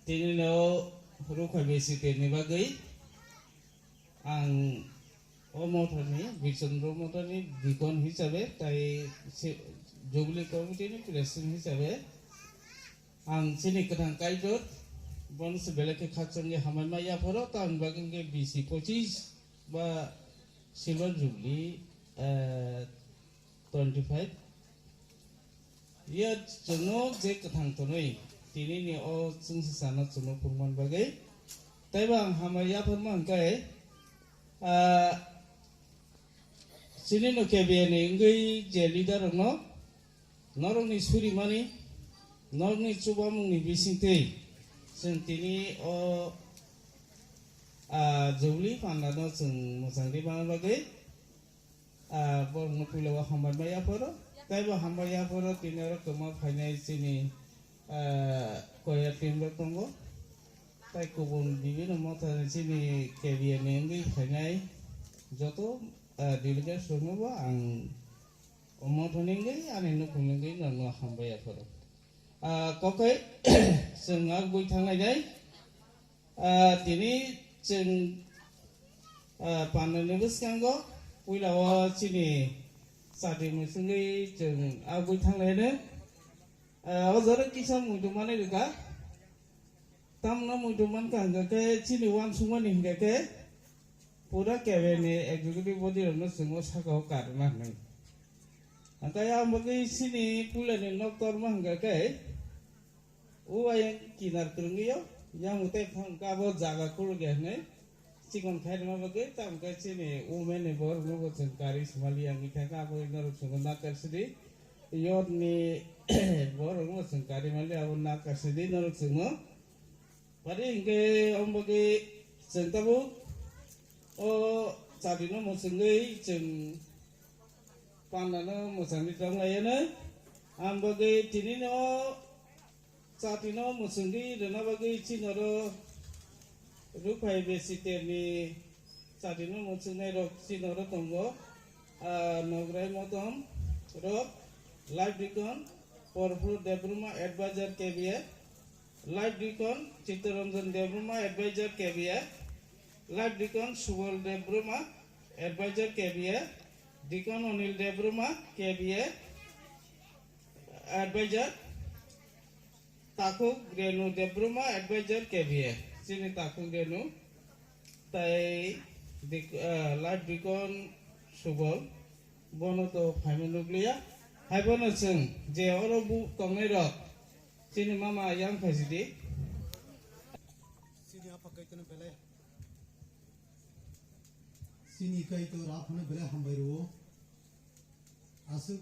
Tinino rukai besi teni bagai ang omotani Bichandro motani dikon hisabe tai Jubilee Committee ni president hisabe ang sini kadang kaidot bon sebeleke khatsangge hamai maya phoro tang bagenge BC 25 ba Silver Jubilee 25 ya jono je kadang tonoi tini ni o sungsi sana jono purman bagai tai bang hamai ya phorman kai sini no KBN ngai je leader no norong ni suri mani norong ni chubamung ni bisinte sentini o Jubilee pandano sung musangri bang bagai bor no pulewa hambar maya poro taiba hambar ya poro tinero kema phainai sini koya timro tongo tai kubun bibino mota sini KBN ngai phainai joto delegate songo ang omotonenggai ane nukunenggai nang hambar ya poro kokai sung agui thangnai dai tini sung panane buskango puilawa sini sadi musungai sung agui thangnai ne ojara kisa muidumane rika tamna muiduman kanga ke sini wan sungani hingake pura kebene executive body rano sungo sakao karna nai kaya ambagai sini pulane noktor mahangake uayang kinar kerungiyo yang utai kabo jaga kulge ne cikon khair ma bagai tam ka sini umene bor no sengkari semali yang ika kabo inor sungo nakar sidi yod ni bor no sengkari mali awon nakar sidi nor sungo pari ingke ambagai sentabu o sadino mosengai jeng pandano mosangi tanglayana ambagai tinino satino musungi dana bagai cinoro rupai besite ni satino musungai rok cinoro tonggo nograi motom rok live dikon Powerful Debruma Advisor KBA live dikon Chittaranjan Debruma Advisor KBA live dikon Subal Debruma Advisor KBA dikon Onil Debruma KBA Advisor Takuk Renu Debruma Advisor KBA sini Takuk Renu tai live dikon Subal bono to phaimon nukliya haibono sung je oro bu tongnai rok sini mama yang phasidi sini apa kaitana bele sini kaito raphane bele hambairo asuk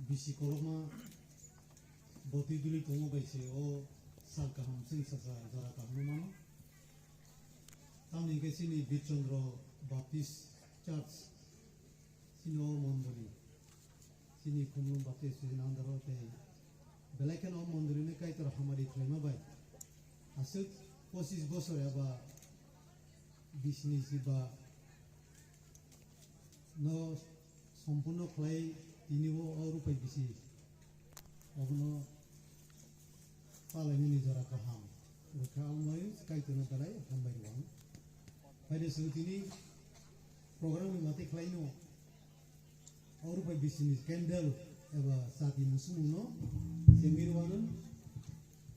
bisi koloma boti duli tongo baise o sal kaham sing sasa jara kaham mano tamni ke sini Bichandro Baptist Church sino mondori sini kumlum Baptist sini andaro te belakan o mondori ne kai tor hamari thlema bai asuk 25 বছর aba business ba no সম্পূর্ণ clay tinibo और रुपए bisi obno palani nijara kaham rekal noi kai tona dalai hambai wang pada sutini program mate clay no और रुपए business candle eba sati musuno semirwanan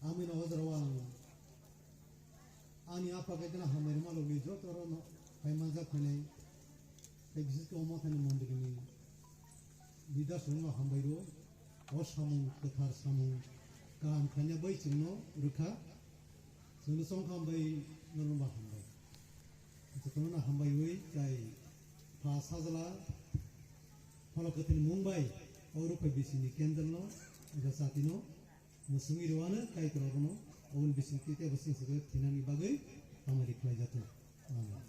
amin awazrawang ani apa kaitana hamari malo lijo toro no paimaja khanai tai bisis ko mo thani mondir ni bida sunno hambairo o samu kothar samu kam khanya bai chungno rukha sunu song hambai nono ba hambai jetono na hambai oi tai pha sajala phalo kathini mumbai oru pe bisini kendalno ja satino musungi roana kai krono ogun bisin kite bisin sebe tinani bagai hamari khlai jatu amin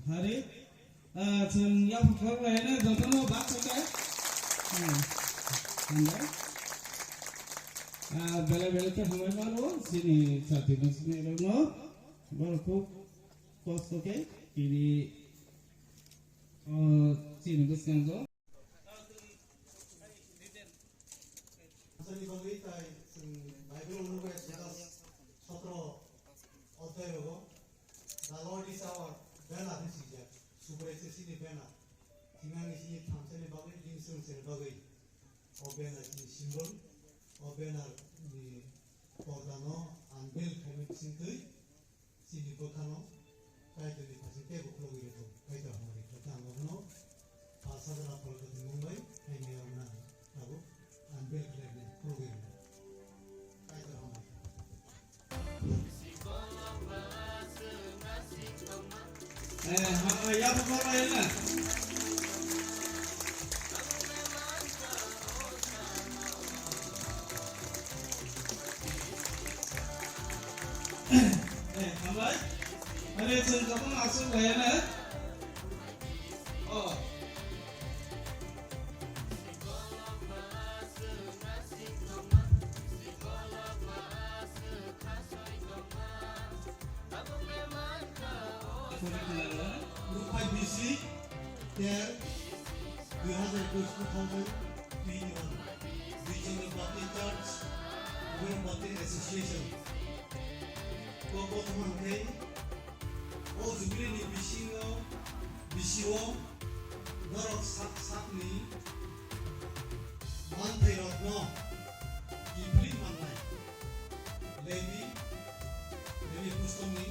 hari Thường nhau phục khắc này nó rồi nó bác cái bela bela ke hamai malu sini sati sini lo baru ku kos ke kiri sini buskan go আসলে বলি তাই Bible অনুযায়ী সেটা 17 অধ্যায় হলো The Lord is our banner this is it super sini banner tingani sini thamsani bagai dingsung sen bagai o banner sini symbol o banner ni pordano unveil khaimi singtui sini bokhano kaitoni phasite buklogi reto kaita hamari kata angno pasadana polkati mumbai kaini amna abu unveil khaimi program kaita hamari ya phục khắc này nè hamai ada thường kamu masuk gaya nè Rupai BC there 2021 Regional Baptist Church Women Baptist Association Koko Tumangke O Zubili ni Bishiwo Norok Sakni Mantai Rotno Gibli Manai Levi Kustomi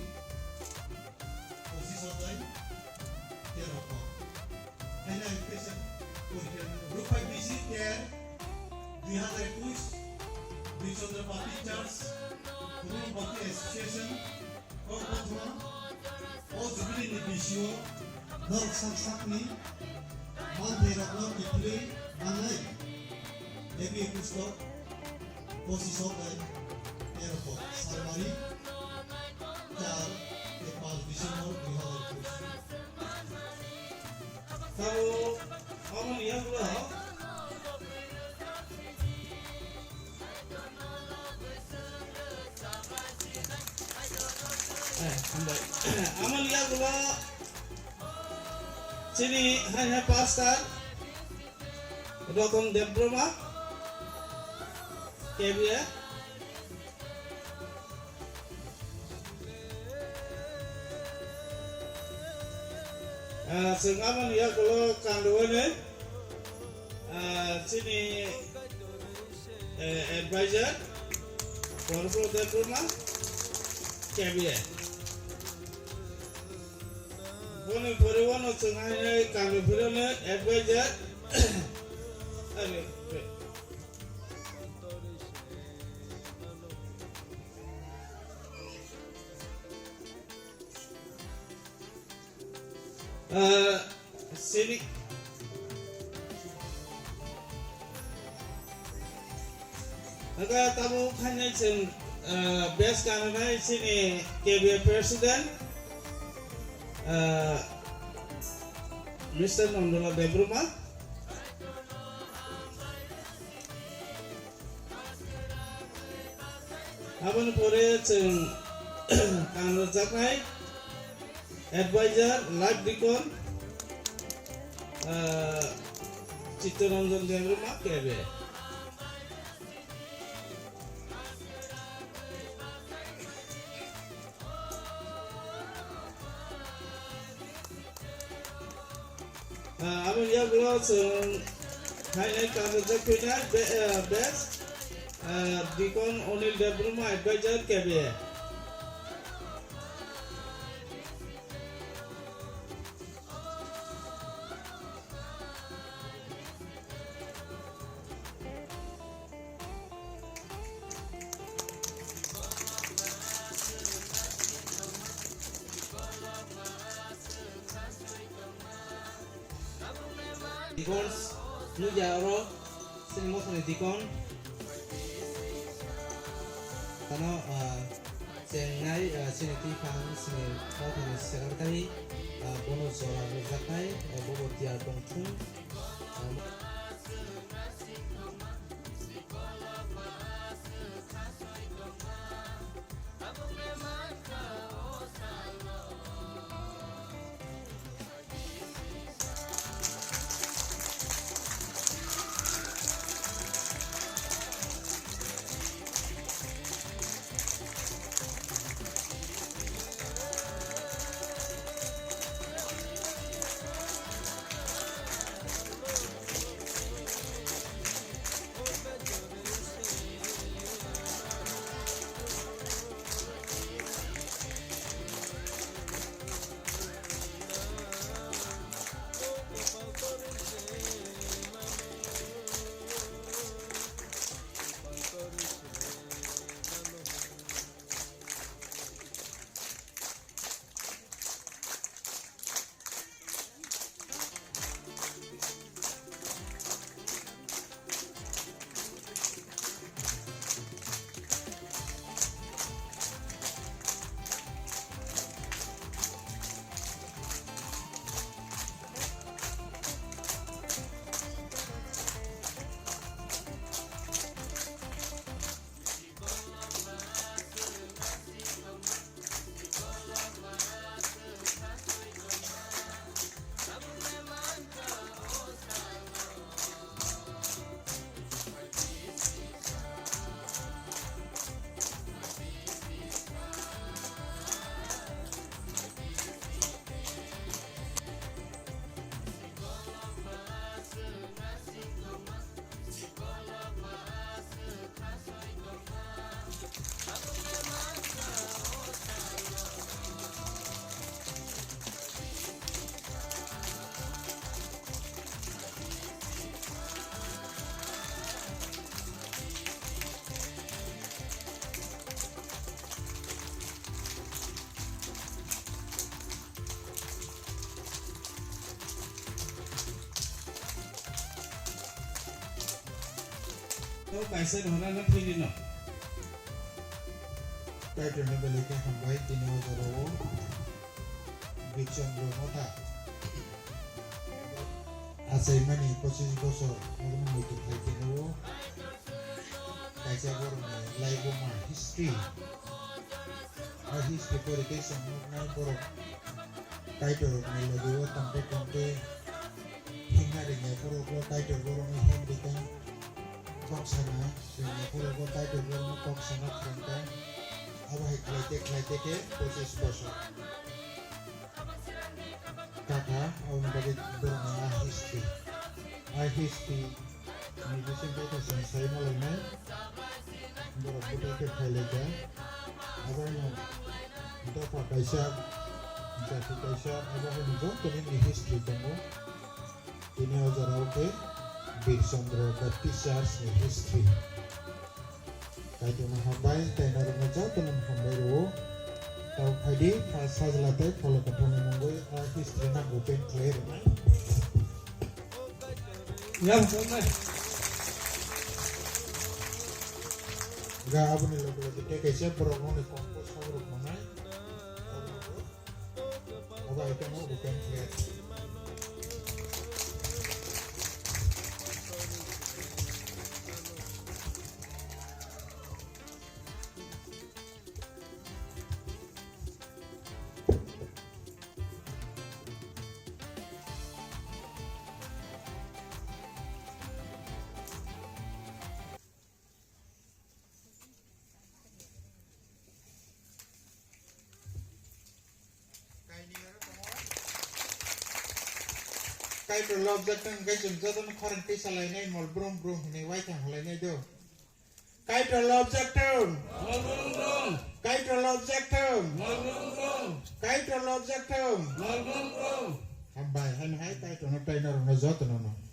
Sotai Terapa. And I'm present Rupai BC there 2021 Regional Baptist Church Women Baptist Association Koko Tumang O Zubili ni Bishiwo Norok Sakni Mantai Rotno Gibli Manai Levi Kustomi Sotai Terapa. Sarmari Char Nepal Disember 2021. Kalau kamu lihat loh aman lihat loh sini hanya pastor Dr. Debroma KBA sengaman ya kalau kanduannya sini advisor Dr. Debroma KBA Pone poriwan sengaja kanduannya advisor sini agak tamu hanya sen best karena sini KBA President Mr. Nondola Debroma Aban pore sen kanor jaknai advisor live dikon Chittaranjan Debroma KBA Amin ya bro hanya kami jakunya best dikon Onil Debroma advisor KBA Dikon nu jaro senemos ne dikon karena jengnai siniti phang sini pautani secretary bono jora rujaknai bobo tiar dongthung तो कैसे होना ना फिर ना Title na balikan hambay tinawagaro Bichon Romota Asay mani posisi bosor Nagano mutu kay tinawo Kaisa boro na live ma history history politics ang mga boro Title na ilagawa tampe Hinga rin niya puro ko title boro na hindi ka Koksana Sina puro ko title boro na koksana Frenta Awahit klete ke proses bosor Kaka awang bagit boro na history history Ni bisin ko sa say malay na Boro puto ke phalega Abar na Ito pa kaisa Jati kaisa Abar na nito Kunin ni history tango Ini ojaraw ke Birsandro Batisars ni history Kahit yung mahambay Tayo na rin na dyan Tanong mahambay ro Tao pwede Sasalatay Pala katong munggoy History na open clear na ya betul nih Gak apa nih lo kita kaisa Berongong ni kompos Kau mana Apa itu mau open clear Title of the tongue guys and doesn't current piece of line or broom in a white and line do. Title of the tongue. Title of the tongue. Title of the tongue. Hambay, high title, no trainer, no zot, no.